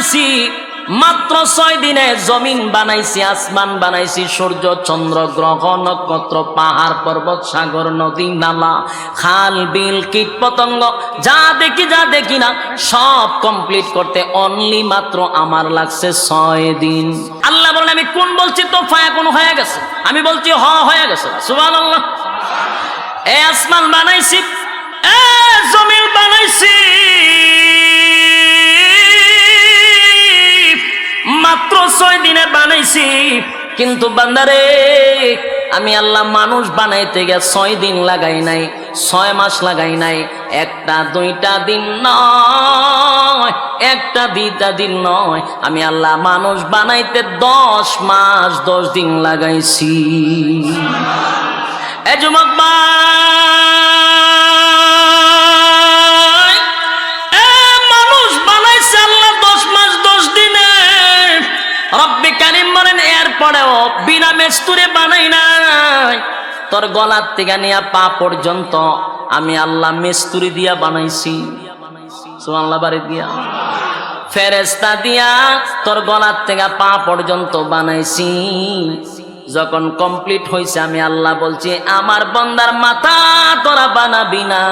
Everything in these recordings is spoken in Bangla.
বানাইছি মাত্র 6 দিনে জমিন বানাইছি, আসমান বানাইছি, সূর্য চন্দ্র গ্রহ নক্ষত্র পাহাড় পর্বত সাগর নদী নালা খাল বিল কীট পতঙ্গ যা দেখি না সব কমপ্লিট করতে অনলি মাত্র আমার লাগছে 6 দিন। আল্লাহ বলেন আমি কোন বলছি তো ফায়াকুন হয়ে গেছে, আমি বলছি হয়ে গেছে। সুবহানাল্লাহ। এই আসমান বানাইছি, জমিন বানাইছি মাত্র 6 দিনে বানাইছি, কিন্তু বান্দারে আমি আল্লাহ মানুষ বানাইতে গিয়ে 6 দিন লাগাই নাই, 6 মাস লাগাই নাই, 1-2 দিন নয়, 1-2 দিন নয়, আমি আল্লাহ মানুষ বানাইতে 10 মাস 10 দিন লাগাইছি। এ যুবক মানুষ বানাইছে আল্লাহ 10 মাস 10 দিনে। রব্বে কারীম বলেন এরপরেও বিনা মেস্তুরে বানাই নাই, তোর গলার থেকে নিয়ে পা পর্যন্ত আমি আল্লাহ মেস্তুরি দিয়া বানাইছি। সুবহানাল্লাহ। বাড়ি দিয়া ফেরেশতা দিয়া তোর গলার থেকে পা পর্যন্ত বানাইছি। যখন কমপ্লিট হয়েছে আমি আল্লাহ বলছি আমার বান্দার মাথা তোরা বানাবি না।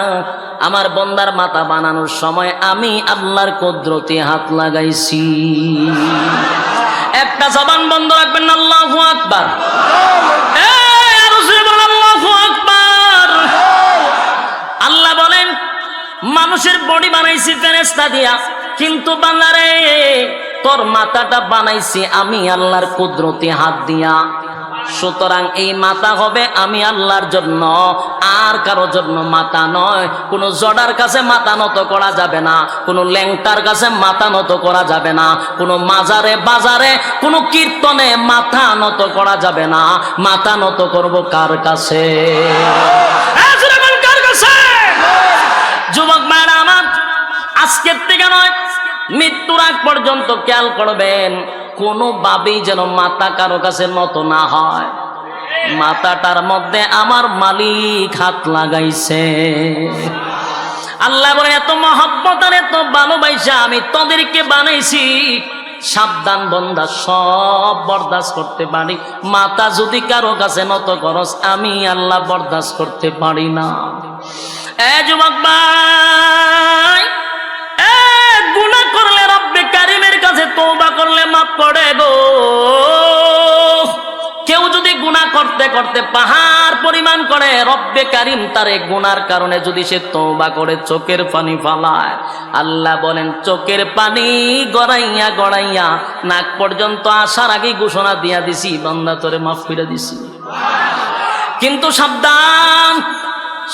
আমার বান্দার মাথা বানানোর সময় আমি আল্লাহর কুদরতে হাত লাগাইছি। একটা জবান বন্ধ রাখবেন, আল্লাহু আকবার। আল্লাহু আকবার। আল্লাহ বলেন মানুষের বডি বানাইছি ফেরেশতা দিয়া, কিন্তু বান্দারে তোর মাথাটা বানাইছি আমি আল্লাহর কুদরতে হাত দিয়া। সুতরাং এই মাথা হবে আমি আল্লাহর জন্য, আর কারো জন্য মাথা নয়। কোনো জড়ার কাছে মাথা নত করা যাবে না, কোনো ল্যাংটার কাছে মাথা নত করা যাবে না, কোনো মাজারে বাজারে কোনো কীর্তনে মাথা নত করা যাবে না। মাথা নত করব কার কাছে? যুবক ভাইরা আমার, আজকের থেকে নয় মৃত্যুর আগ পর্যন্ত খেয়াল করবেন কোনোভাবেই যেন মাথা কারো কাছে নত না হয়। মাথাটার মধ্যে আমার মালিক হাত লাগাইছে। আল্লাহ বলেন এত মহব্বত আর এত ভালোবাসা আমি তোদেরকে বানাইছি, সাবধান বান্দা সব বরদাস্ত করতে পারি, মাথা যদি কারো কাছে নত করস আমি আল্লাহ বরদাস্ত করতে পারি না। যুবক ভাই, গুনাহ করলে রব্বে কারীমের কাছে তওবা করলে মাফ করে গো। কেউ যদি গুনাহ করতে করতে পাহাড় পরিমাণ করে, রব্বে কারীম তার এই গুনার কারণে যদি সে তওবা করে চোখের পানি ফালায়, আল্লাহ বলেন চোখের পানি গড়াইয়া গড়াইয়া নাক পর্যন্ত আসার আগেই ঘোষণা দিয়া দিছি বান্দা তোরে মাফ করে দিছি। কিন্তু সাবধান,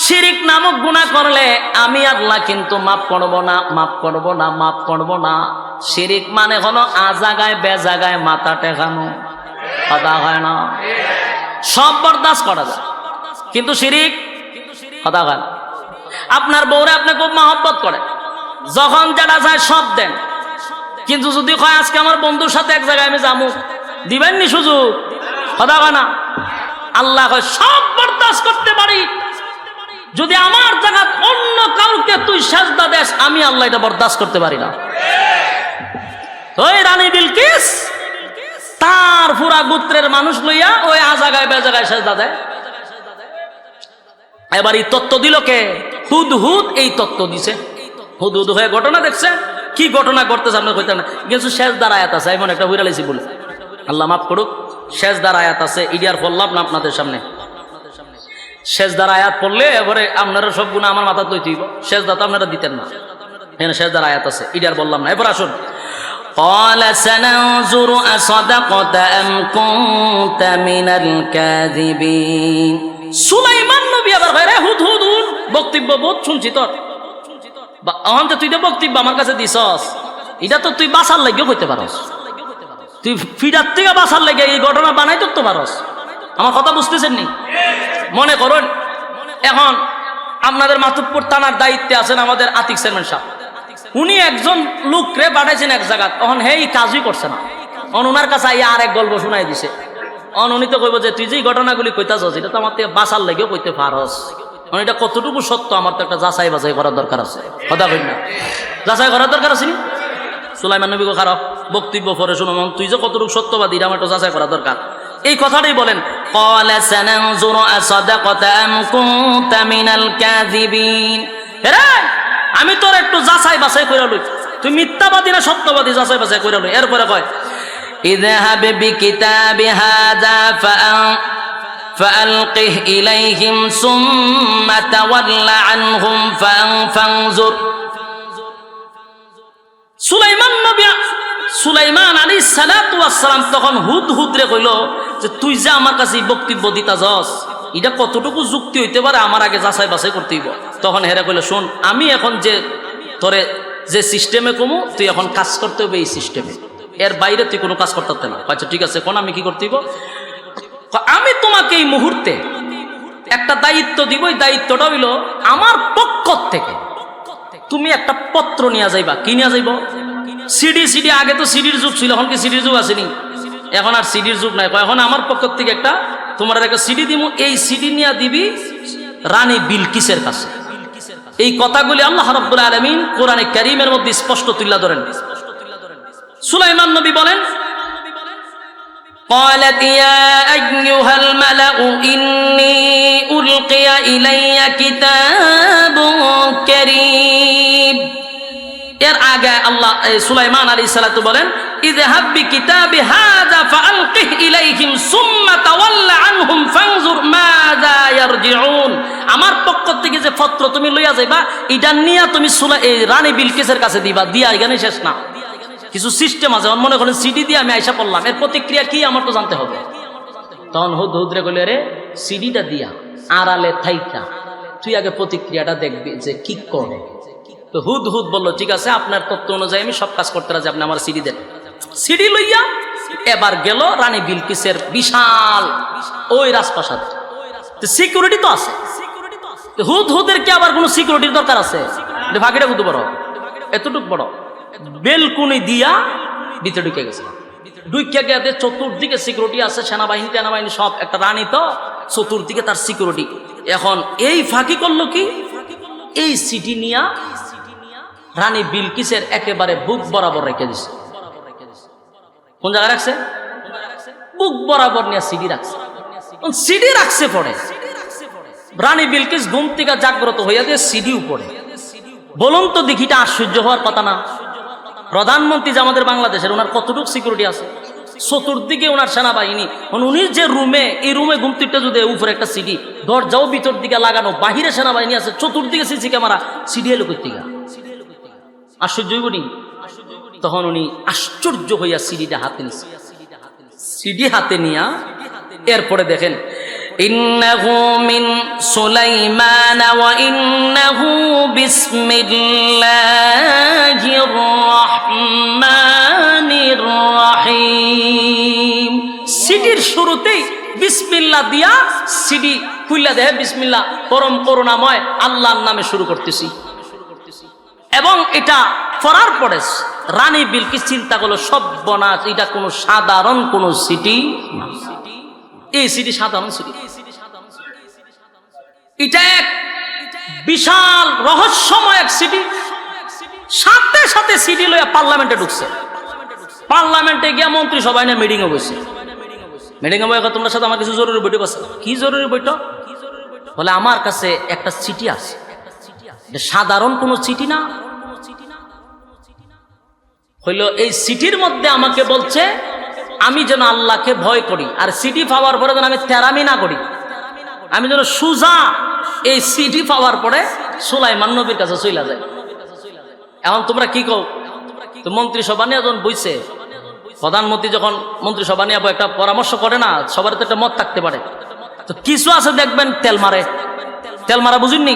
শিরিক নামক গুনাহ করলে আমি আল্লাহ কিন্তু মাফ করব না, মাফ করব না, মাফ করব না। শিরিক মানে হলো আজাগায় বেজাগায় মাথা টেকানো, কথা হয় না? সব বরদাস্ত করা যায়, কিন্তু শিরিক কথা হয় না। আপনার বউরে আপনি খুব মহব্বত করে, যখন যেটা চায় সব দেন, কিন্তু যদি কয় আজকে আমার বন্ধুর সাথে এক জায়গায় আমি যাবো, দিবেন নি সুযোগ? কথা হয় না? আল্লাহ কয় সব বরদাস্ত করতে পারি, যদি আমার জায়গা অন্য কাউকে তুই সেজদা দেস আমি আল্লাহ এটা বরদাস্ত করতে পারি না। ওই রানী বিলকিস তার পুরা গোত্রের মানুষ লইয়া ওই আজাগায় বেজাগায় সেজদা দেয়। এবার এই তত্ত্ব দিল কে? হুদহুদ এই তত্ত্ব দিছে। হুদহুদ হয়ে ঘটনা দেখছে, কি ঘটনা ঘটতেছে আপনার কইতে না, কিছু সেজদার আয়াত আছে, এমন একটা হইরা লাইছি বলে আল্লাহ মাফ করুক। সেজদার আয়াত আছে, ইডিয়ার বললাম না আপনাদের সামনে। সেজদার আয়াত পড়লে এবারে আপনারা সব গুনাহ আমার মাথা লইতে হইব, সেজদা তো আপনারা দিতেন না। এখানে সেজদার আয়াত আছে, ইডিয়ার বললাম না। এবার আসুন, قال سننظر أصدقت أم كنت من الكاذبين। সুলাইমান নবী আবার কয় রে হুদহুদ বক্তব্য বহুত শুনছি তোর, এখন তুই তো বক্তব্য আমার কাছে দিছস, এটা তো তুই বাঁচার লাগিও কইতে পারস, তুই ফিরার থেকে বাঁচার লাগে এই ঘটনা বানাই তো পারস। আমার কথা বুঝতেছেন নি? মনে করুন এখন আপনাদের মাতুব্বর থানার দায়িত্বে আছেন আমাদের আতিক চেয়ারম্যান সাহেব, উনি একজন লোকরে পাঠাইছেন এক জায়গা, তখন হেই কাজই করছে না, ওনার কাছে আর এক গল্প শুনাই দিছে। উনি তো কইব যে তুই যে ঘটনাগুলি কইতাছস এটা তো আমার থেকে বাঁচার লাগেও কইতে পারস, এটা কতটুকু সত্য আমার তো একটা যাচাই বাছাই করার দরকার আছে। কথা কই না? যাচাই করার দরকার আছে নি? সুলাইমান নবী খারাপ বক্তব্য পরে শোনো, তুই যে কতটুকু সত্যবাদী এটা আমার একটু যাচাই করা দরকার। এই কথাটাই বলেন, ক্বালা সানানজুরু আসাদাকাতা আম কুনতা মিনাল কাযিবিন। হে, আমি তোর একটু যাচাই বাছাই কইরা লই, তুই মিথ্যাবাদী না সত্যবাদী যাচাই বাছাই কইরা লই। এরপরে কয় ইযহাব বিকিতাবি হাযা فألقه إليهم ثم تول عنهم فانظر। সুলাইমান আলাইহিস সালাতু ওয়াস সালাম তখন হুদহুদ রে কইল যে তুই যে আমার কাছে বক্তব্য দিতাছস এটা কতটুকু যুক্তি হইতে পারে, আমার আগে যাচাই বাছাই করতে হইব। তখন হেরা কইল শোন, আমি এখন যে তোরে যে সিস্টেমে কমু তুই এখন কাজ করতে হবে এই সিস্টেমে, এর বাইরে তুই কোনো কাজ করতে পারতে না। আচ্ছা ঠিক আছে, কোন আমি কি করতে হইব? আমি তোমাকে এই মুহূর্তে একটা দায়িত্ব দিব, এই দায়িত্বটা হইল আমার পক্ষ থেকে তুমি একটা পত্র নিয়ে যাইবা। কি নিয়ে যাইব? সিডি। আগে তো সিডির যুগ ছিল, এখন কি সিডির যুগ আসেনি? এখন আর সিডির যুগ নাই। এখন আমার পক্ষ থেকে একটা তোমার একটা সিডি দিব, এই সিডি নিয়ে দিবি রানী বিলকিসের কাছে। এই কথাগুলি আল্লাহ রাব্বুল আলামিন কোরআনে কারীমের মধ্যে স্পষ্ট তুলে ধরেন। সুলাইমান নবী বলেন, قالت يا أيها الملأ إني ألقي إلي كتاب كريم। এর আগে আল্লাহ সুলাইমান আলাইহিস সালাতু বলেন ইযহাব বিকিতাবি হাযা ফাআলকিহ ইলাইহিম সুম্মা তাওয়াল্লা আনহুম ফানজুর মাযা ইয়ারজিউন। আমার পক্ষ থেকে যে পত্র তুমি লইয়া যাইবা এটা নিয়া তুমি রানী বিলকিসের কাছে দিবা। দিয়া এখানে শেষ না, কিছু সিস্টেম আছে। মনে করেন সিডি দিয়ে আমি আইসা পড়লাম, এর প্রতিক্রিয়া কি আমার তো জানতে হবে। তখন হুদহুদ রে কইলে রে সিডিটা দিয়া আড়ালে থাইকা তুই আগে প্রতিক্রিয়াটা দেখবি যে কি করে। তো হুদহুদ বলল ঠিক আছে, আপনার তত্ত্ব অনুযায়ী আমি সব কাজ করতে রাজি, আপনি আমার সিডি দেন। সিডি লইয়া এবার গেল রানী বিলকিসের বিশাল ওই রাজপ্রাসাদ। সিকিউরিটি তো আছে, হুদহুদের কি আবার কোনো সিকিউরিটির দরকার আছে? ভাগিটা কত বড়, এতটুক বড় বেলকুনি দিয়া ভিতরে ঢুকে গেছে। ঢুকে গিয়ে চতুর্দিকে সিকিউরিটি আছে, সেনাবাহিনী সব। একটা রানী তো, চতুর্দিকে তার সিকিউরিটি। এখন এই ফাঁকি করলো কি, এই সিটি নিয়া রানী বিলকিসের একেবারে বুক বরাবর রেখে দিছে। কোন জায়গায় রাখছে? বুক বরাবর নিয়ে সিডি রাখছে। সিডি রাখছে পড়ে রানী বিলকিস ঘুম থেকে জাগ্রত হইয়া দিয়ে সিডি উপরে। বলুন তো দেখিটা আশ্চর্য হওয়ার কথা না? প্রধানমন্ত্রী যে আমাদের বাংলাদেশের, ওনার কতটুকু সিকিউরিটি আছে? চতুর্দিকে ওনার সেনাবাহিনী। উনি যে রুমে, এই রুমে ঘুমতিটা যদি উপরে একটা সিডি, দরজাও ভিতর দিকে লাগানো, বাহিরে সেনাবাহিনী আছে, চতুর্দিকে সিসি ক্যামেরা, সিডি এলো কই থেকে? আশ্চর্য হইবনি? তখন উনি আশ্চর্য হইয়া সিডিটা হাতে নিছে। সিডি হাতে নিয়া এরপরে দেখেন ইন্নাহু মিন সুলাইমান ওয়া ইন্নাহু বিসমিল্লাহির রাহমানির রাহিম। সিডির শুরুতেই বিসমিল্লাহ দিয়া সিডি খুইলা দেয়, বিসমিল্লাহ পরম করুণাময় আল্লাহর নামে শুরু করতেছি। এবং এটা পড়ার পরে রানী বিলকিস চিন্তা করলো সর্বনাশ, এটা কোনো সাধারণ কোনো সিটি না। এই সিটি সাধারণ সিটি, এটা এক বিশাল রহস্যময় এক সিটি। সাথে সাথে সিটি লইয়া পার্লামেন্টে ঢুকছে। পার্লামেন্টে গিয়া মন্ত্রী সবাই নিয়ে মিটিংয়ে বসে। মিটিংয়ে বসে তোমার সাথে আমার কিছু জরুরি বৈঠক আছে। কি জরুরি বৈঠক? বলে আমার কাছে একটা চিঠি আছে, সাধারণ কোনো চিঠি না। হইল এই চিঠির মধ্যে আমাকে বলছে আমি যেন আল্লাহকে ভয় করি, আর চিঠি পাওয়ার পরে যেন আমি তেরামি না করি, আমি যেন সুজা এই চিঠি পাওয়ার পরে সুলাইমান নবীর কাছে চইলা যায়। এখন তোমরা কি কও? তো মন্ত্রিসভা নিয়ে যখন বইছে, প্রধানমন্ত্রী যখন মন্ত্রিসভা নিয়ে একটা পরামর্শ করে না, সবার তো একটা মত থাকতে পারে। তো কিছু আছে দেখবেন তেল মারে, তেল মারা বুঝিনি?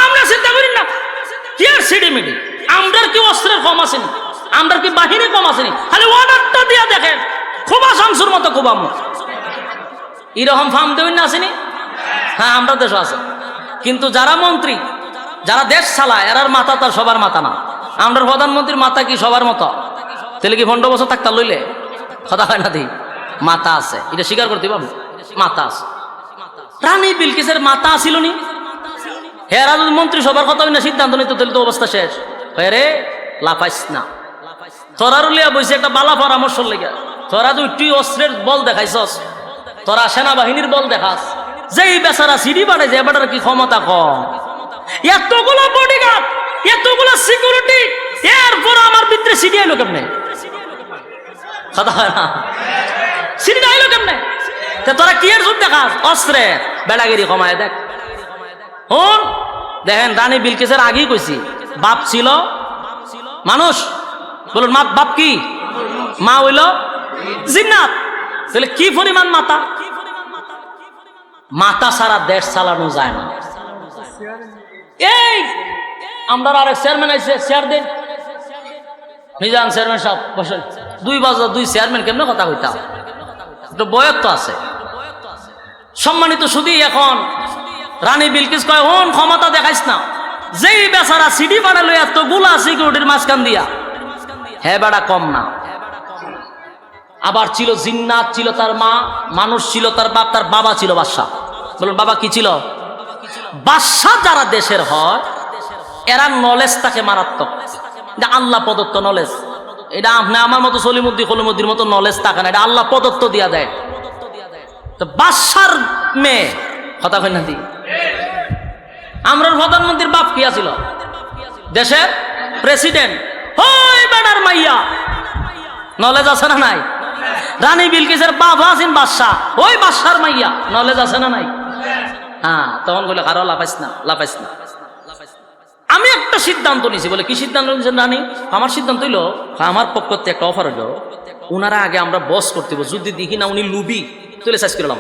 আমরা চিন্তা করি না কি আর সিডি মিডি, আমরার কি অস্ত্রের কম আসেনি, আমরার কি বাহিনী কম আসেনি, খালি অর্ডারটা দিয়া দেখেন খুবা শামসুর মতো খুবামু এরকম ফার্ম দেবেন না আসেনি? হ্যাঁ, আমরা দেশ আছে, কিন্তু যারা মন্ত্রী, যারা দেশ চালায় এরার মাথা তার সবার মাথা না। আমরা প্রধানমন্ত্রীর মাথা কি সবার মতো? তাহলে কি 15 বছর থাকতা লইলে কথা হয় না? দি মাথা আছে, এটা স্বীকার করতে পারবো, মাথা আছে। রানী বিলকিসের মাথা আসিল নি? হেরা যদি মন্ত্রী সবার কথা না সিদ্ধান্ত নিতে, তাহলে তো অবস্থা শেষ। রে লাফাইস না, তোরার লিয়া বইছে একটা বালা পরামর্শ লেগে, তোরা তুই অস্ত্রের বল দেখাইছস, তোরা সেনাবাহিনীর বল দেখাস, যেই বেচারা সিডি বাড়ে যে এবার কি ক্ষমতা কম, এতগুলো বডিগার্ড, এতগুলো সিকিউরিটি, এরপর আমার ভিতরে সিডি আইলো কেমনে? কথা হয় না, সিডি আইলো কেমনে? তোরা কি এর যুদ্ধ দেখাস? অস্ত্রে বেড়াগিরি কমায় দেখ। হন দেখেন, রানী বিলকিসের আগেই কইছি, বাপ ছিল মানুষ, বলুন বাপ কি? মা হইল জিন্নাত। তাহলে কি পরিমাণ মাতা? মাতা সারা দেশ চালানো যায় না। এই আমরা আরেক চেয়ারম্যান আইছে, চেয়ার দিন, মিজান চেয়ারম্যান সাহেব বসেন। 2 বাজে 2 চেয়ারম্যান কেমনে কথা কইতাম? একটু বয়স তো আছে। সম্মানিত শুধু এখন রানী বিলকিস কয়, হন ক্ষমতা দেখাইস না, যেই বেচারা সিডি বানালো এত গুলা সিকিউরিটির মাঝখান দিয়া, হ্যাঁ বেড়া কম না। আবার ছিল জিন্নাত, ছিল তার মা, মানুষ ছিল তার বাপ, তার বাবা ছিল বাদশা। বলুন বাবা কি ছিল? বাদশা যারা দেশের হয় এরা নলেজ থাকে মারাত্মক, এটা আল্লাহ প্রদত্ত নলেজ। এটা আপনি আমার মতো সলিমুদ্দিন খলিমুদ্দির মতো নলেজ থাকে না, এটা আল্লাহ প্রদত্ত দিয়া দেয়। তো বাদশার মেয়ে কথা কই না দি, আমরা প্রধানমন্ত্রীর বাপ কি আছিল? দেশের প্রেসিডেন্ট। ওই বেড়ার মাইয়া নলেজ আছে না নাই? রানী বিলকিসের বাবা আছেন বাদশা, ওই বাদশার মাইয়া নলেজ আছে না নাই? হ্যাঁ, তখন বলে কারো লাফাইস না, লাফাইস না। আমি একটা সিদ্ধান্ত নিছি। বলে কি সিদ্ধান্ত নিয়েছেন রানী? আমার সিদ্ধান্ত হইল, আমার পক্ষ থেকে একটা অফার হইল, উনারা আগে আমরা বস করতে, যদি দেখি না উনি লুবি তুলে শেষ করলাম,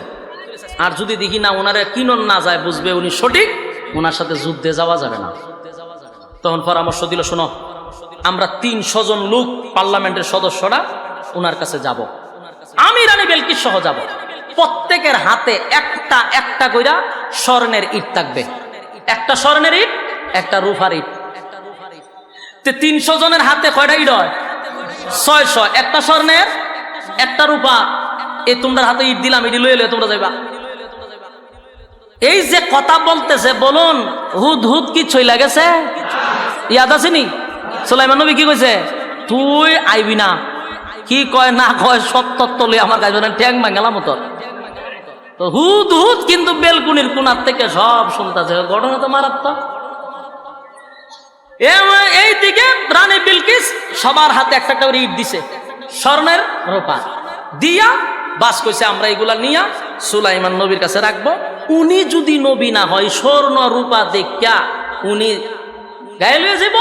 আর যদি দেখি না ওনারা কিনন না যায় বুঝবে উনি সঠিক, ওনার সাথে যুদ্ধে যাওয়া যাবে না। তখন পরামর্শ দিল, শোনো আমরা 300 জন লোক পার্লামেন্টের সদস্যরা ওনার কাছে যাব, আমি রানী বিলকিস সহ যাব। প্রত্যেকের হাতে একটা একটা কইরা স্বর্ণের ইট থাকবে, একটা স্বর্ণের ইট, একটা রূপার ইট। 300 জনের হাতে কয়টা ইট হয়? 600। একটা স্বর্ণের, একটা রূপা। এই তোমরা হাতে ইট দিলাম, ইট লইলে তোমরা যাইবা। এই যে কথা বলতেছে, বলুন হুদ হুদ কি ছইলা গেছে? ইয়াদ আছে নি? সুলাইমান নবী কি কইছে? তুই আইবি না, কি কয় না কয় সব তত্ত্ব লই আমার কাছে ট্যাং ভাঙালাম তোর। তো হুদ হুদ কিন্তু বেলকুনির কোনার থেকে সব শুনতেছে, ঘটনা তো মারাত্মক। এই দিকে রানী বিলকিস সবার হাতে একটা করে ইট দিছে, স্বর্ণের রূপা দিয়া বাস কইছে, আমরা এগুলা নিয়া সুলাইমান নবীর কাছে রাখবো। উনি যদি নবী না হয়, স্বর্ণ রূপা দেখা উনি গায়ে লয়ে যাব,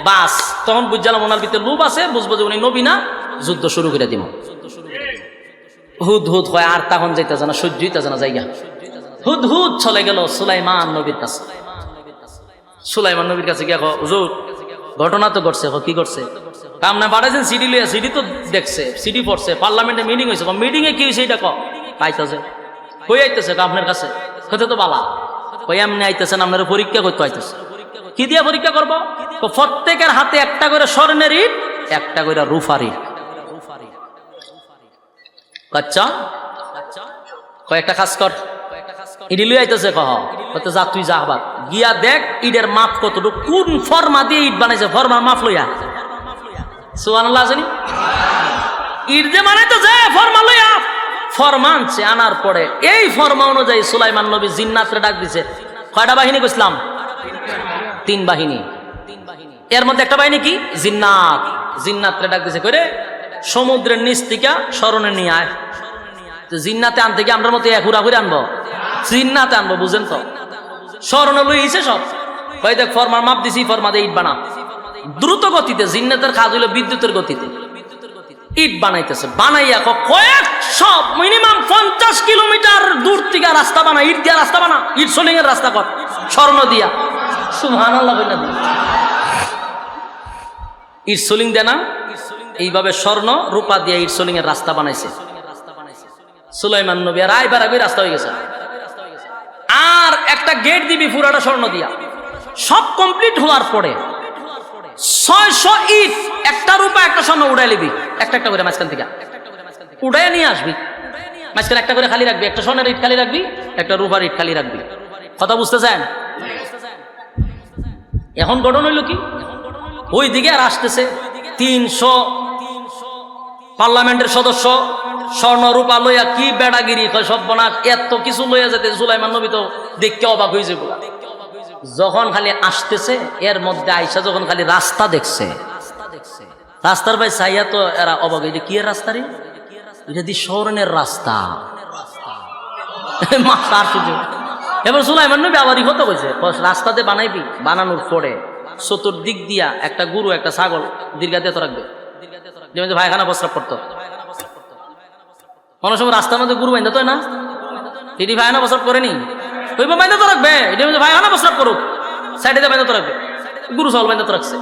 বাস তখন বুঝলাম ওনার ভিতরে লোভ আছে, বুঝবো যে উনি নবী না, যুদ্ধ শুরু করে দিব। হুদ হুদ হয়, আর তখন যাইতেছে না, সহ্য হইতেছে না জায়গা। হুদ হুদ চলে গেল সুলাইমান নবীর কাছে। সুলাইমান নবীর কাছে গিয়া হুজুর ঘটনা তো ঘটছে। কি করছে? কামনা পাঠাইছেন সিডি লইয়া, সিডি তো দেখছে, সিডি পড়ছে, পার্লামেন্টে মিটিং হয়েছে, মিটিং এ কি হয়েছে এটা পাইতেছে, কই আইতেছে আপনার কাছে? হতে তো বালা কই এমনি আইতেছেন, আপনার পরীক্ষা করতে আইতেছে। কি দিয়ে পরীক্ষা করবো? প্রত্যেকের হাতে একটা করে স্বর্ণের ইট, একটা করে রূপার ইট। আচ্ছা কয়েকটা কাজ কর, ইডি লই আইতেছে, কত যা তুই যা আবার গিয়া দেখ ইটের মাপ কতটুকু, কোন ফর্মা দিয়ে ইট বানাইছে, ফর্মার মাপ লইয়া। সুবহানাল্লাহ জানি ইট যে বানাইতে যায় ফর্মা লইয়া, ফর্মা আনছে, আনার পরে এই ফর্মা অনুযায়ী সুলাইমান নবী জিন্নাতরে ডাক দিছে। কয়টা বাহিনী কইছিলাম? 3 বাহিনী। এর মধ্যে একটা বাহিনী কি? জিন্নাত। জিন্নাতরে ডাক দিছে, করে সমুদ্রের নিচ থেকে স্মরণে নিয়ে আয়। জিন্নাতে আনতে কি আমরা মতো এক হুরা হুরে আনবো? জিন্নাতে আনবো, বুঝেন তো? স্মরণে লইছে সব। কই দেখ ফর্মার মাপ দিছি, ফর্মা দিয়ে ইট বানা। দ্রুত গতিতে, জিন্নাতের কাজ হইলো বিদ্যুতের গতিতে। ইট বানাইতেছে, বানাইয়া কয়েকশো, মিনিমাম 50 কিলোমিটার দূর থেকে রাস্তা বানা, ইট দিয়া রাস্তা বানা, ইট সোলিং এর রাস্তা কর স্বর্ণ দিয়া। সুবহানাল্লাহ বইলা দি ইট সোলিং দেনা, এইভাবে স্বর্ণ রূপা দিয়া ইট সোলিং এর রাস্তা বানাইছে সুলাইমান নবী। আর আইবার আগে রাস্তা হয়ে গেছে, আর একটা গেট দিবি পুরাটা স্বর্ণ দিয়া। সব কমপ্লিট হওয়ার পরে 600 ইট, একটা রূপা একটা স্বর্ণ উড়াই লিবি, একটা একটা করে মাঝখান থেকে উড়াই নিয়ে আসবি। মাঝখানে একটা করে খালি রাখবি, একটা স্বর্ণের ইট খালি রাখবি, একটা রূপার ইট খালি রাখবি। কথা বুঝতে চান? এখন ঘটনা হইল কি, ওই দিকে আর আসতেছে 300 পার্লামেন্টের সদস্য স্বর্ণ রূপা লইয়া কি বেড়াগিরি সব বনা এত কিছু লইয়া যেতে সুলাইমান নবী তো দেখতে অবাক হয়েছে বলা। যখন খালি আসতেছে এর মধ্যে আইসা যখন খালি রাস্তা দেখছে, রাস্তার ভাই চাইয়া তো এরা অবাক, এটা কি রাস্তা রে, এটা দি স্বর্ণের রাস্তা। এবার সুলাইমান নবী আবার কত কইছে, রাস্তাতে বানাইবি, বানানোর পরে চতুর্দিক দিয়া একটা গরু একটা ছাগল দীর্ঘাতে তো রাখবে, যেমন ভাইখানা প্রস্রাব করতো। কোনো সময় রাস্তার মধ্যে গরু বাইন্দা তো না, এটি ভাইখানা প্রস্রাব করেনি, ওই বাইন্দা তো রাখবে, এটি ভাইখানা প্রস্রাব করুক, সাইডে বাইন্দা তো রাখবে, গরু ছাগল বাইন্দা তো রাখছে।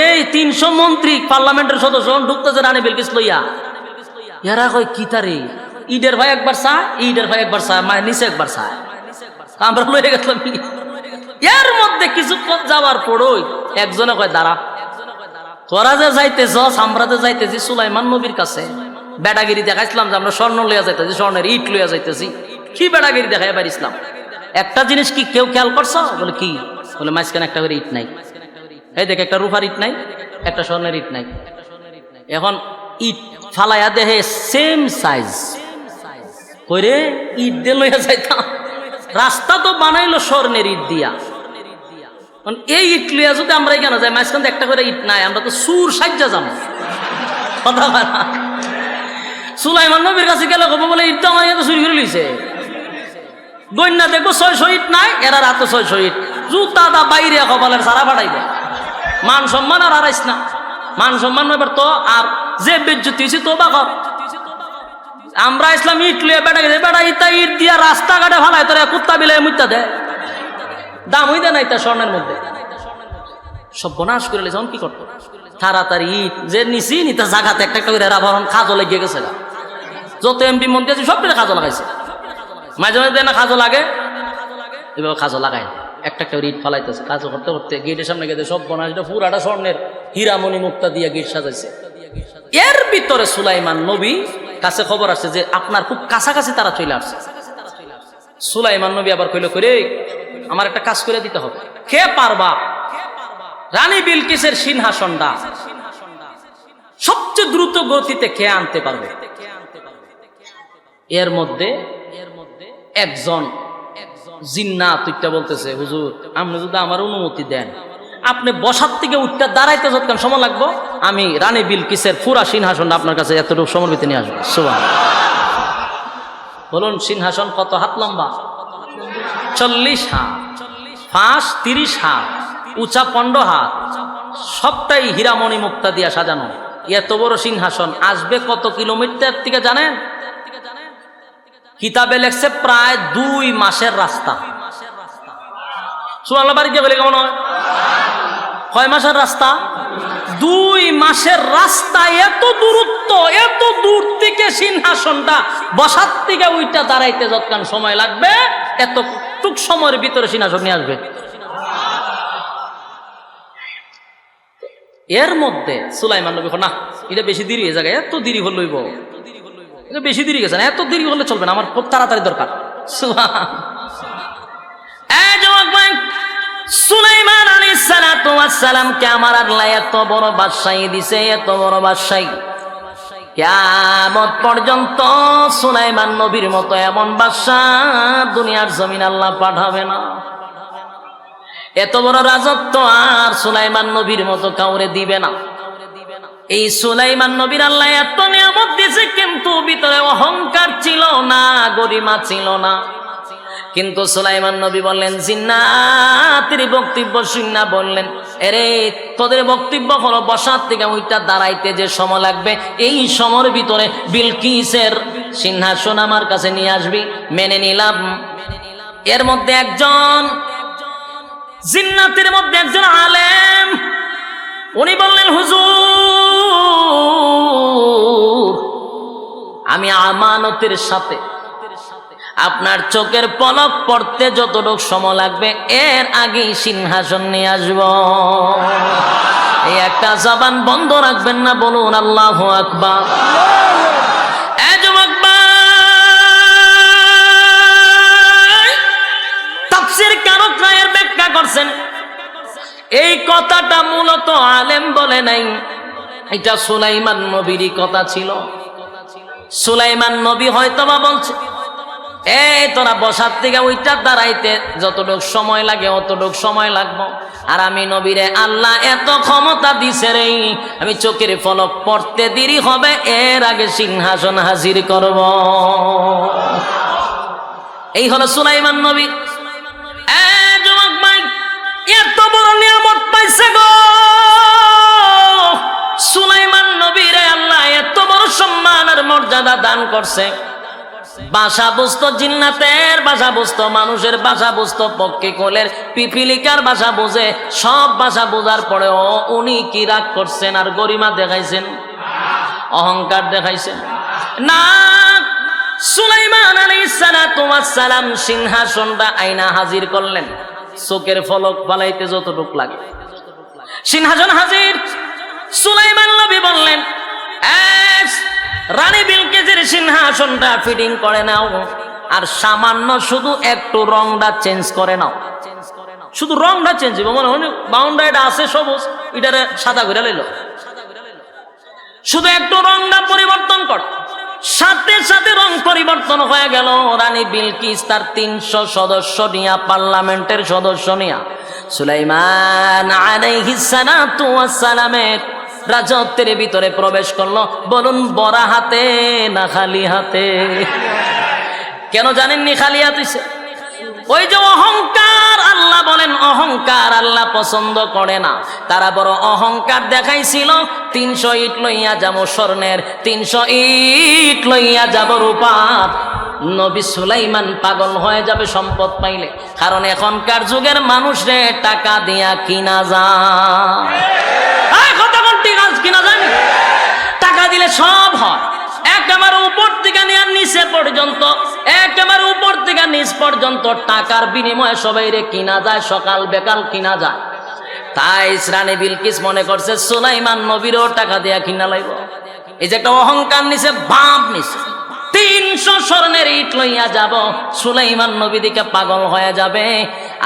এই 300 মন্ত্রী পার্লামেন্টের সদস্য ঢুকতেছে রানী বিলকিস লইয়া, এরা কয় কি তারে, ঈদের ভাই একবার চায়, ঈদের ভাই একবার চায়, মায়ের নিচে একবার চায়, আমরা লইয়া গেছিলাম। এর মধ্যে কিছুক্ষণ যাওয়ার পরই একজনে কয় দাঁড়া, তোরা যে যাইতেছ আমরা যে যাইতেছি সুলাইমান নবীর কাছে, বেড়াগিরি দেখাইছিলাম যে আমরা স্বর্ণ লইয়া যাইতেছি, স্বর্ণের ইট লইয়া যাইতেছি, কি বেড়াগিরি দেখাই এবার ইসলাম। একটা জিনিস কি কেউ খেয়াল করছো, বলে কি, বলে মাঝখানে একটা করে ইট নাই, এই দেখ একটা রূপার ইট নাই, একটা স্বর্ণের ইট নাই। এখন ইট ফালাইয়া দেহে সেম সাইজ করে ইট দিয়ে লইয়া যাইতাম, রাস্তা তো বানাইলো স্বর্ণের ইট দিয়া, এই ইট লইয়া যদি আমরা এখানে যাই মাঝখানে একটা করে ইট নাই, আমরা তো সুর সাজ্জা যাবো। কথা বলা সুলাইমান নবীর কাছে গেলে কব বলে ইটটা আমার তো চুরি করে লইছে, গন্যা দেখবো 600 ইট নাই, এরা রাত 600 ইট, জুতা দা বাইরে কপালের সারা ফাটাই দেয়, মান সম্মান আর হারাইস না, মান সম্মান এবার তো আর যে বেজ্জতি হয়েছে তো বা কর। আমরা ইসলাম ইট লইয়া বেটা গেছে, বেটা ইটা ইট দিয়া রাস্তাঘাটে ফালাই তোরা কুত্তা বিলাই মুত্তা দেয়, দাম হইতে নাই তা স্বর্ণের মধ্যে, সব বনাশ করে লেছে। কি করতো তাড়াতাড়ি ইট যে নিছি নিতে জায়গাতে একটা একটা করে আভরণ খাজো লেগে গেছে, যত এমপি মন্ত্রী আছে সব খাজো লাগাইছে, মাঝে মাঝে না খাজো লাগে, এভাবে খাজো লাগাই একটা একটা ইট ফালাইতেছে, খাজো করতে করতে গেটের সামনে গেছে সব বনাশ, পুরাটা স্বর্ণের হীরামণি মুক্তা দিয়ে গেট সাজাইছে। এর ভিতরে সুলাইমান নবী কাছে খবর আসছে যে আপনার খুব কাছাকাছি তারা চলে আসছে। সুলাইমান নবী আবার কইল করে আমার একটা কাজ করে দিতে হবে, কে পারবা রানী বিলকিসের সিংহাসনটা সবচেয়ে দ্রুত গতিতে খেয়ে আনতে পারবে। এর মধ্যে একজন জিন্নাত উঠতে বলতেছে, হুজুর আপনি যদি আমার অনুমতি দেন, আপনি বসার থেকে উঠতে দাঁড়াইতে যতক্ষণ সময় লাগবো, আমি রানী বিলকিসের পুরা সিংহাসনটা আপনার কাছে এতটুকু সময়ের ভিতরে নিয়ে আসবো। সুবহানাল্লাহ। বলুন সিংহাসন কত হাত লম্বা? 40 হাত, ফাঁস 30 হাত, উঁচা 15 হাত, সবটাই হীরামণি মুক্তা দিয়া সাজানো। এত বড় সিংহাসন আসবে কত কিলোমিটার থেকে জানেন? কিতাবে লেখছে প্রায় 2 মাসের রাস্তা। সুবহানাল্লাহ, বাড়ি গেলে কেমন হয়? কয় মাসের রাস্তা? 2 মাসের রাস্তা। এত দূরত্ব, এত দূর থেকে সিংহাসনটা বসার থেকে ওইটা দাঁড়াইতে যতক্ষণ সময় লাগবে, এতটুক সময়ের ভিতরে সিংহাসন নিয়ে আসবে। এর মধ্যে সুলাইমান নবী না, এটা বেশি দেরি হয়ে যায়, এত দেরি হল লইব, এটা বেশি দেরি গেছে না, এত দেরি হলে চলবে না, আমার খুব তাড়াতাড়ি দরকার। সুলাইমান আলাইহিস সালাতু ওয়াস সালাম কে আমার আল্লাহ এত বড় বাদশাহী দিছে, এত বড় বাদশাহী, কিয়ামত পর্যন্ত সুলাইমান নবীর মতো এমন বাদশাহ দুনিয়ার জমিন আল্লাহ পাঠাবে না। এত বড় রাজত্ব আর সুলাইমান নবীর মতো কাউরে দিবে না। এই সুলাইমান নবীর আল্লাহ এত নিয়ামত দিয়েছে, কিন্তু ভিতরে অহংকার ছিল না, গরিমা ছিল না। কিন্তু সুলাইমান নবী বললেন, জিন্নাতের বক্তব্য শুননা বললেন, এরে তোদের বক্তব্য হলো বসার থেকে ওইটা দাঁড়াইতে যে সময় লাগবে, এই সময়ের ভিতরে বিলকিসের সিংহাসন আমার কাছে নিয়ে আসবি। মেনে নিলাম। এর মধ্যে একজন জিন্নাতের মধ্যে একজন আলেম, উনি বললেন, হুজুর আমি আমানতের সাথে আপনার চোখের পলক পড়তে যতটুকু সময় লাগবে এর আগেই সিংহাসন নিয়ে আসব। এই একটা জবান বন্ধ রাখবেন না, বলুন আল্লাহু আকবার। তাফসীর কারকরা এর ব্যাখ্যা করছেন, এই কথাটা মূলত আলেম বলে নাই, এটা সুলাইমান নবীরই কথা ছিল। সুলাইমান নবী হয়তোবা বলছে, এই তোরা বসার থেকে ওইটার দাঁড়াইতে যতটুক সময় লাগে অতটুক সময় লাগবো, আর আমি নবীরে আল্লাহ এত ক্ষমতা দিছে রে, আমি চোখের পলক পড়তে দেরি হবে, এর আগে সিংহাসন হাজির করব। এই হলো সুলাইমান নবী। যুবক ভাই, এত বড় নিয়ামত পাইছে গো সুলাইমান নবীরে আল্লাহ, এত বড় সম্মান আর মর্যাদা দান করছে। ভাষা বুঝতো জিন্নাতের ভাষা বুঝতো, মানুষের ভাষা বুঝতো, পক্ষী কোলের পিপিলিকার ভাষা বুঝে। সব ভাষা বোঝার পরেও উনি কি রাগ করছেন আর গরিমা দেখাইছেন, অহংকার দেখাইছেন না। সুলাইমান আলাইহিস সালাতু ওয়াস সালাম সিংহাসনটা আইনা হাজির করলেন, চোখের ফলক ফালাইতে যতটুক লাগে সিংহাসন হাজির। সুলাইমান নবী বললেন, রানী বিলকিসের সিংহাসনটা ফিটিং করে নাও, আর সামান্য শুধু একটু রংটা চেঞ্জ করে নাও। শুধু রংটা চেঞ্জ হবে, মনে হয় বাউন্ডারিটা আছে সবুজ, এটারে সাদা করে লইল, শুধু একটু রংটা পরিবর্তন কর। সাথে সাথে রং পরিবর্তন হয়ে গেল। রানী বিলকিস তার 300 সদস্য নিয়া, পার্লামেন্টের সদস্য নিয়া সুলাইমান আলাইহিস সালাতু ওয়াস সালামের রাজত্বের ভিতরে প্রবেশ করলো। বলুন, বড়া হাতে না খালি হাতে? কেন জানেননি খালি হাতে? ওই যে অহংকার, আল্লাহ বলেন অহংকার আল্লাহ পছন্দ করে না। তারা বড় অহংকার দেখাইছিল, 300 ইট লইয়া যাবো স্বর্ণের, 300 ইট লইয়া যাবো রূপার। নবী সুলাইমান পাগল হয়ে যাবে সম্পদ পাইলে, কারণ এখনকার যুগের মানুষরে টাকা দিয়া কিনা যায়। কিনা যায়, টাকা দিলে সব হয়, একেবারে উপর থেকে নিয়ে নিচে পর্যন্ত, একেবারে উপর থেকে নিচ পর্যন্ত টাকার বিনিময়ে সবাই রে কিনা যায়, সকাল বেকাল কিনা যায়। তাই রানী বিলকিস মনে করছে সুলাইমান নবীরও টাকা দিয়া কিনা লাগবে। এই যে একটা অহংকার নিছে, ভাব নিছে, 300 স্বর্ণের ইট লইয়া যাব, সুলাইমান নবী দিকে পাগল হয়ে যাবে।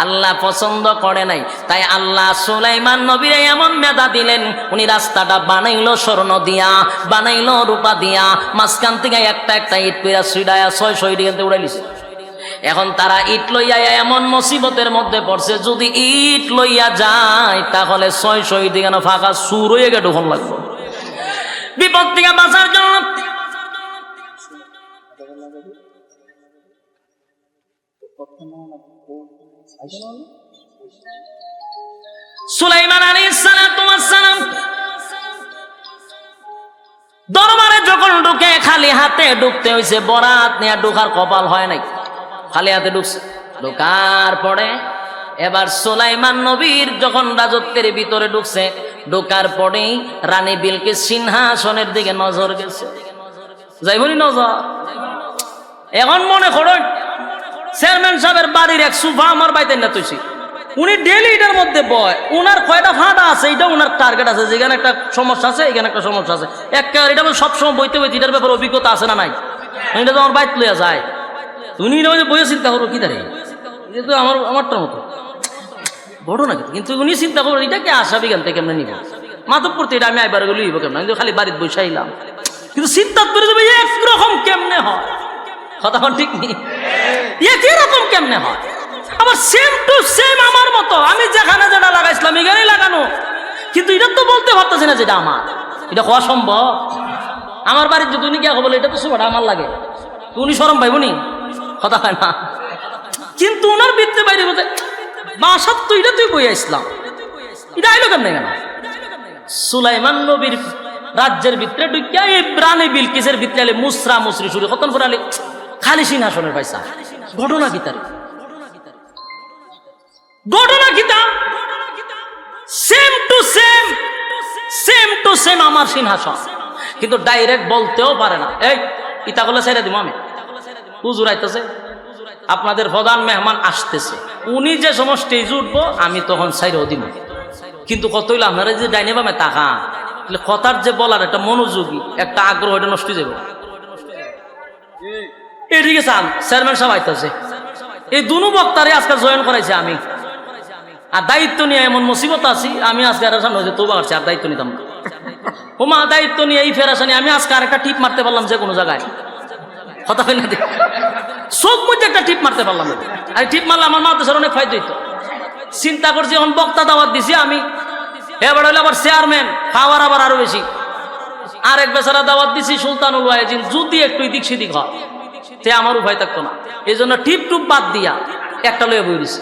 আল্লাহ পছন্দ করে নাই, তাই আল্লাহ সুলাইমান নবীরে এমন মেধা দিলেন, উনি রাস্তাটা বানাইলো স্বর্ণ দিয়া, বানাইলো রূপা দিয়া, মাঝখান থেকে একটা একটা ইট কইরা ছুড়ায়া 600 ইট এখান থেকে উড়াইলিছে। এখন তারা ইট লইয়া এমন মুসিবতের মধ্যে পড়ছে, যদি ইট লইয়া যায় তাহলে 600 ইট এখানে ফাঁকা সুর হয়ে গেছে, ঢোকন লাগবে। বিপদ থেকে বাঁচার জন্য সুলাইমান আলাইহিস সালাতু ওয়াস সালাম দরবারে যখন ঢুকে, খালি হাতে ঢুকতে হইছে, বরাত নিয়ে ঢুকার কপাল হয় নাই, খালি হাতে ঢুকছে। ঢুকার পরে এবার সুলাইমান নবীর যখন রাজত্বের ভিতরে ঢুকছে, ঢুকার পরেই রানী বিলকিস সিংহাসনের দিকে নজর গেছে। যাইবনি নজর? এখন মনে করেন চেয়ারম্যান সাহেবের বাড়ির এক সোফা আমার বাইতে না তুইছি, উনি ডেলি এটার মধ্যে বয়, উনার কয়টা ফাঁটা আছে এটা উনার টার্গেট আছে, যেখানে একটা সমস্যা আছে এখানে একটা সমস্যা আছে, একটা এটা সবসময় বইতে বইতে এটার ব্যাপারে অভিজ্ঞতা আছে না নাই? এটা তো আমার বাইত লইয়া যায়, তুমি এটা বইয়ে চিন্তা করো কি দাঁড়িয়ে, এটা তো আমারটার মতো বড় না, কিন্তু উনি চিন্তা করো এটা কি আসা বিজ্ঞান থেকে কেমনে নিব, মাতব্বর তো এটা আমি একবার গেলে নিব কেমন, কিন্তু খালি বাড়িতে বসে কিন্তু চিন্তা করে যাবে একরকম কেমনে হয়, কথা ঠিক নেই, একই রকম কেমনে হয়। আবার সেম টু সেম আমার মতো, আমি যেখানে যেটা লাগাইছিলাম এখানেই লাগানো, কিন্তু এটা তো বলতে পারতেছি না যেটা আমার, এটা হওয়া সম্ভব? আমার বাড়ির যদি উনি গিয়া বলে এটা তো সোফাটা আমার লাগে, উনি শরম পাইব নি, কথা হয় না। কিন্তু উনার বৃত্তে বাইরে বলতে বাসার তো এটা তুই বই আসলাম, এটা আইলো কেমনে কেন? সুলাইমান নবীর রাজ্যের ভিতরে ঢুকিয়া রানী বিলকিসের ভিতরে মুসরা মুসরি শুরু কতন করে আলে খালি সিংহাসনের পয়সা। ঘটনা কি তার? ঘটনা কি তা? Same to same, same to same আমার সিংহাসন, কিন্তু ডাইরেক্ট বলতেও পারে না, এই ইতা করলে ছেড়ে দিব আমি, হুজুর আইতেছে, আপনাদের প্রধান মেহমান আসতেছে, উনি যে সময় স্টেজে উঠবো আমি তখন ছাইরেও দিব, কিন্তু কত হইলো আপনারা যে ডাইনে বামে তাকা, কথার যে বলার একটা মনোযোগী একটা আগ্রহ, এটা নষ্ট হয়ে যাবো। এদিকে চান চেয়ারম্যান সাহেব আইতেছে, এই দুনো বক্তারে আজকে জয়েন করাইছে আমি, আর দায়িত্ব নিয়ে এমন মুসিবত আছি আমি আজকে আর সামনে তোবা করছি, আর দায়িত্ব নিতাম না, ওমা দায়িত্ব নিয়ে এই ফেরাসানি আমি আজকে আরেকটা টিপ মারতে পারলাম যে কোনো জায়গায়, কথা হয় না, চোখ মুখে একটা টিপ মারতে পারলাম, আর টিপ মারলে আমার মাদ্রাসার অনেক ফায়দা হইতো। চিন্তা করছি এখন বক্তা দাওয়াত দিছি আমি, এবার হইলে আবার চেয়ারম্যান, পাওয়ার আবার আরো বেশি। আরেক বেচারা দাওয়াত দিছি সুলতানুল ওয়াইজিন, যদি একটু এদিক সেদিক হয় সে আমার উপায় থাকতো না, এই জন্য টিপ টুপ বাদ দিয়া একটা লয়ে বই দিছি।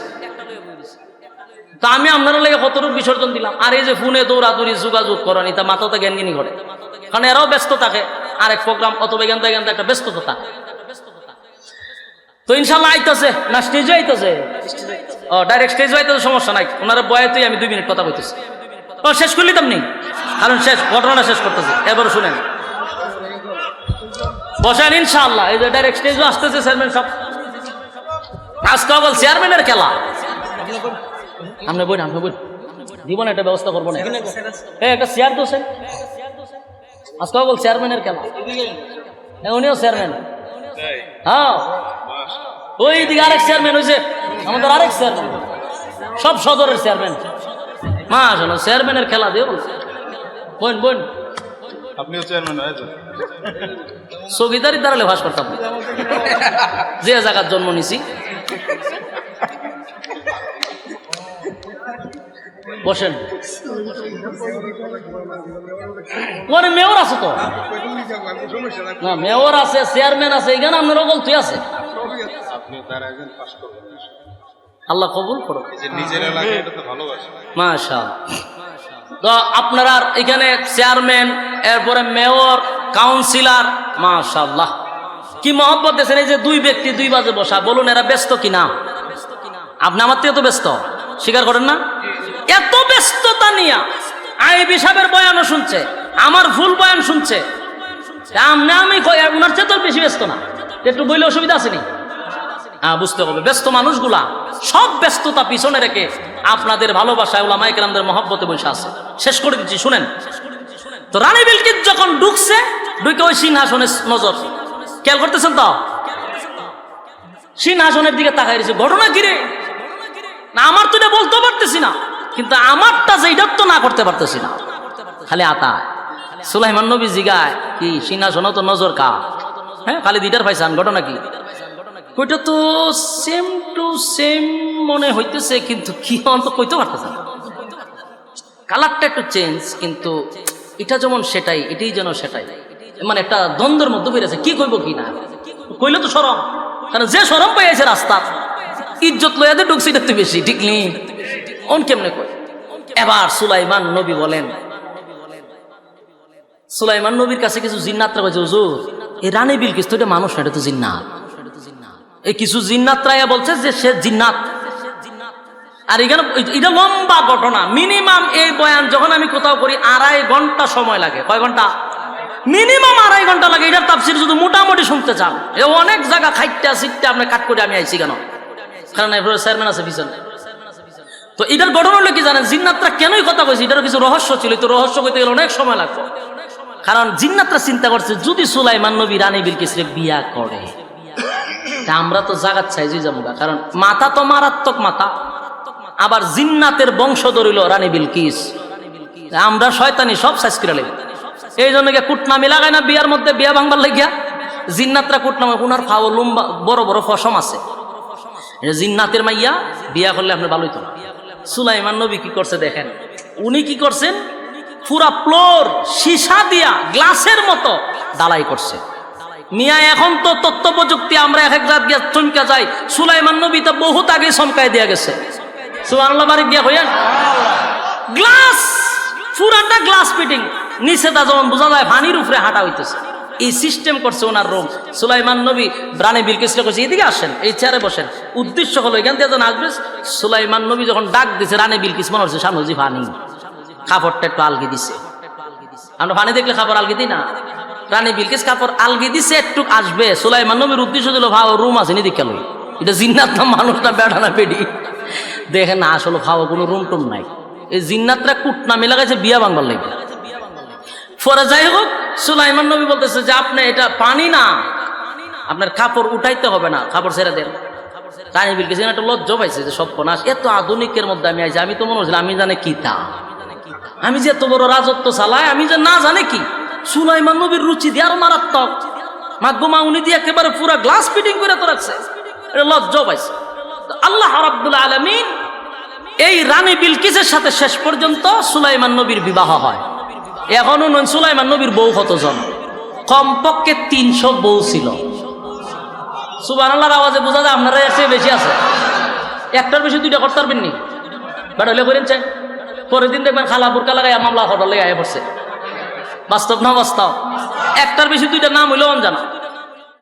তা আমি আপনারা লেগে কতটুকু বিসর্জন দিলাম। আর এই যে ফোনে দৌড়াদৌড়ি যোগাযোগ করেন, এটা মাথাতে জ্ঞানগিনি করে, কারণ এরাও ব্যস্ত থাকে, আরেক প্রোগ্রাম অথবা এখান থেকে একটা ব্যস্ততা থাকে। তো ইনশাল্লাহ আইতেছে না, স্টেজে আইতেছে, ও ডাইরেক্ট স্টেজে আইতেছে, সমস্যা নাই, ওনারা বয়াতেই আমি 2 মিনিট কথা বলতেছি। ও শেষ করলি তেমনি, কারণ শেষ ঘটনাটা শেষ করতেছে, এবার শুনেন, বসেন ইনশাআল্লাহ। এই যে ডাইরেক্ট স্টেজও আসতেছে, চেয়ারম্যান সব আজকে বল চেয়ারম্যানের খেলা, আপনি বই দিব না, এটা ব্যবস্থা করবো না, একটা চেয়ার তো আজকে বল চেয়ারম্যানের খেলা, উনিও চেয়ারম্যান, হ্যাঁ ওই দিকে আরেক চেয়ারম্যান হয়েছে, আমাদের আরেক চেয়ারম্যান, সব সদরের চেয়ারম্যান, মা শোনো চেয়ারম্যানের খেলা দিয়ে বলছে, বোন বোন আপনিও চেয়ারম্যান হয়েছে, চৌকিদারি দাঁড়ালে ভাস করতাম যে জায়গার জন্ম নিছি। বসেন, ওরে মেয়র আছে তো না, মেয়র আছে, চেয়ারম্যান আছে, এখানে আপনার অগল তুই আছে, আল্লাহ কবুল করো, মাশাআল্লাহ। তো আপনারা এখানে চেয়ারম্যান, এরপরে মেয়র, কাউন্সিলর, মাশাআল্লাহ কি মহব্বত দিয়েছেন। এই যে 2 ব্যক্তি 2 বাজে বসা, বলুন এরা ব্যস্ত কিনা? আপনি আমার থেকে তো ব্যস্ত, স্বীকার করেন না? এত ব্যস্ততা নিয়ে আইবি সাহেবের বয়ানও শুনছে, আমার ফুল বয়ান শুনছে, আমি ওনার চেয়ে তো বেশি ব্যস্ত না, একটু বইলে অসুবিধা আসেনি? বুঝতে হবে, ব্যস্ত মানুষগুলা সব ব্যস্ততা পিছনে রেখে আপনাদের ভালোবাসায় উলামায়ে কেরামদের মহব্বতে বসে আছে। শেষ করে দিচ্ছি, শুনেন। তো রানী বিলকিস যখন ঢুকছে, ঢুকে ওই সিংহাসনের নজর খেয়াল করতেছেন তো, সিংহাসনের দিকে তাকাই রয়েছে, ঘটনা কিরে না, আমার তো এটা বলতে পারতেছি না, কিন্তু আমারটা যেটা তো না করতে পারতেছি না, খালি আতা। সুলাইমান নবী জিগায় কি সিংহাসন তো নজর কা, হ্যাঁ খালি 2টার পাইছান, ঘটনা কি? ওইটা তো সেম টু সেম মনে হইতেছে, কিন্তু কি অন্ত কইতে পারতেছে না, কালারটা একটু চেঞ্জ, কিন্তু এটা যেমন সেটাই, এটাই যেন সেটাই, মানে একটা দ্বন্দ্বের মধ্যে বেড়েছে, কি কইব কি না কইলে তো শরম, কারণ যে শরম পাইছে রাস্তা ইজ্জত লইয়াদের ঢুকছে, এটা তো বেশি, ঠিক নেই অন কেমনে কই। এবার সুলাইমান নবী বলেন, সুলাইমান নবীর কাছে কিছু জিন্নাতরা কইছে, হুজুর এই রানী বিলকিস তো এটা মানুষ না, এটা তো জিন্নাত। এই কিছু জিন্নাতরা বলছে যে সে জিন্নাত, আর এখানে এটা লম্বা ঘটনা, মিনিমাম এই বয়ান যখন আমি কোথাও করি 2.5 ঘন্টা সময় লাগে। কয় ঘন্টা? মিনিমাম 2.5 ঘন্টা লাগে। এটার তাফসীর যদি মোটামুটি শুনতে চান, এ অনেক জায়গা খাইটা সিটটা আপনি কাট করে আমি আইছি কেন, কারণ চেয়ারম্যান আছে পিছনে। তো এটার ঘটনা হলো কি জানেন, জিন্নাতরা কেনই কথা কইছে, এটারও কিছু রহস্য ছিল, তো রহস্য কইতে গেলে অনেক সময় লাগবে। কারণ জিন্নাতরা চিন্তা করছে যদি সুলাইমান নবী রানী বিলকিসরে বিয়া করে, তা আমরা তো জাগাত চাইছি যাবো, কারণ মাথা তো মারাত্মক মাথা, আবার জিন্নাতের বংশধর হইল রানী বিলকিস, আমরা শয়তানি সব সাইজ করে লাগি। এই জন্য কুটনামি লাগায় না বিয়ার মধ্যে, বিয়া ভাঙবার লাগিয়া জিন্নাতরা কুটনামি, উনার ফাও লম্বা বড় বড় ফসম আছে, জিন্নাতের মাইয়া বিয়া করলে আপনার ভালোই তো। সুলাইমান নবী কি করছে দেখেন, উনি কি করছেন, পুরা ফ্লোর সীসা দিয়া গ্লাসের মতো ডালাই করছে। মিয়া এখন তো তথ্য প্রযুক্তি, আমরা এক রাত গিয়া চমকা যাই, সুলাইমান নবী তো বহুত আগে চমকায় দিয়া গেছে। সুবহানাল্লাহ বাড়ি গিয়া হইয়া গ্লাস, পুরাটা গ্লাস ফিটিং, নিচে তা যেমন বোঝা যায় পানির উপরে হাঁটা হইতেছে, এই সিস্টেম করছে ওনার রুম। সুলাইমান নবী রানী বিলকিসকে কইছে এদিকে আসেন, এই চেয়ারে বসেন। উদ্দেশ্য হলো এখান থেকে যখন আসবে, সুলাইমান নবী যখন ডাক দিছে, রানী বিলকিস মনে হচ্ছে সামনে যে পানি, কাপড়টা একটু আলগি দিছে। আমরা পানি দেখলে কাপড় আলগি দিই না, রানী বিলকিস কাপড় আলগি দিছে, একটু আসবে। সুলাইমান নবীর উদ্দেশ্য দিল ভাও রুম আছে নি দেখে লই, এটা জিন্নাত না মানুষ না বেড়া না পেডি, দেখেন না আসলে খাওয়া কোনো রুম টুম নাই। এই জিন্নাতরা কুটনামি লাগাইছে বিয়া ভাঙবার লাগে। পরে যাই হোক, সুলাইমান নবী বলতেছে যে আপনি এটা পানি না, আপনার কাপড় উঠাইতে হবে না, কাপড় ছেড়ে দেন। রানী বিলকিস একটা লজ্জা পাইছে যে সব নাশ, এত আধুনিকের মধ্যে আমি আইছি, আমি তো মনে হচ্ছিল আমি জানে কি তা আমি যে এত বড় রাজত্ব চালাই, আমি যে না জানে কি সুলাইমান নবীর রুচি দিয়ে আরো মারাত্মক, মাগমা উনি দিয়ে একেবারে পুরা গ্লাস ফিটিং করে তো রাখছে, এটা লজ্জা পাইছে। আল্লাহ রাব্বুল আলামিন এই রানী বিলকিসের সাথে শেষ পর্যন্ত সুলাইমান নবীর বিবাহ হয়। এখনো সুলাইমান নবীর বউ কতজন? কমপক্ষে 300 বউ ছিল। সুবহানাল্লাহর আওয়াজে বোঝা যায় আপনারা এসে বেশি আছে, একটার বেশি দুইটা করতে পারবেন নি, বেটা হলে করেন চাই। পরের দিন দেখবেন খালা বুরকা লাগাই মামলা হঠাৎ লেগে আয়া পড়ছে। বাস্তব না বাস্তব? একটার বেশি দুইটা নাম হইলেও জানা।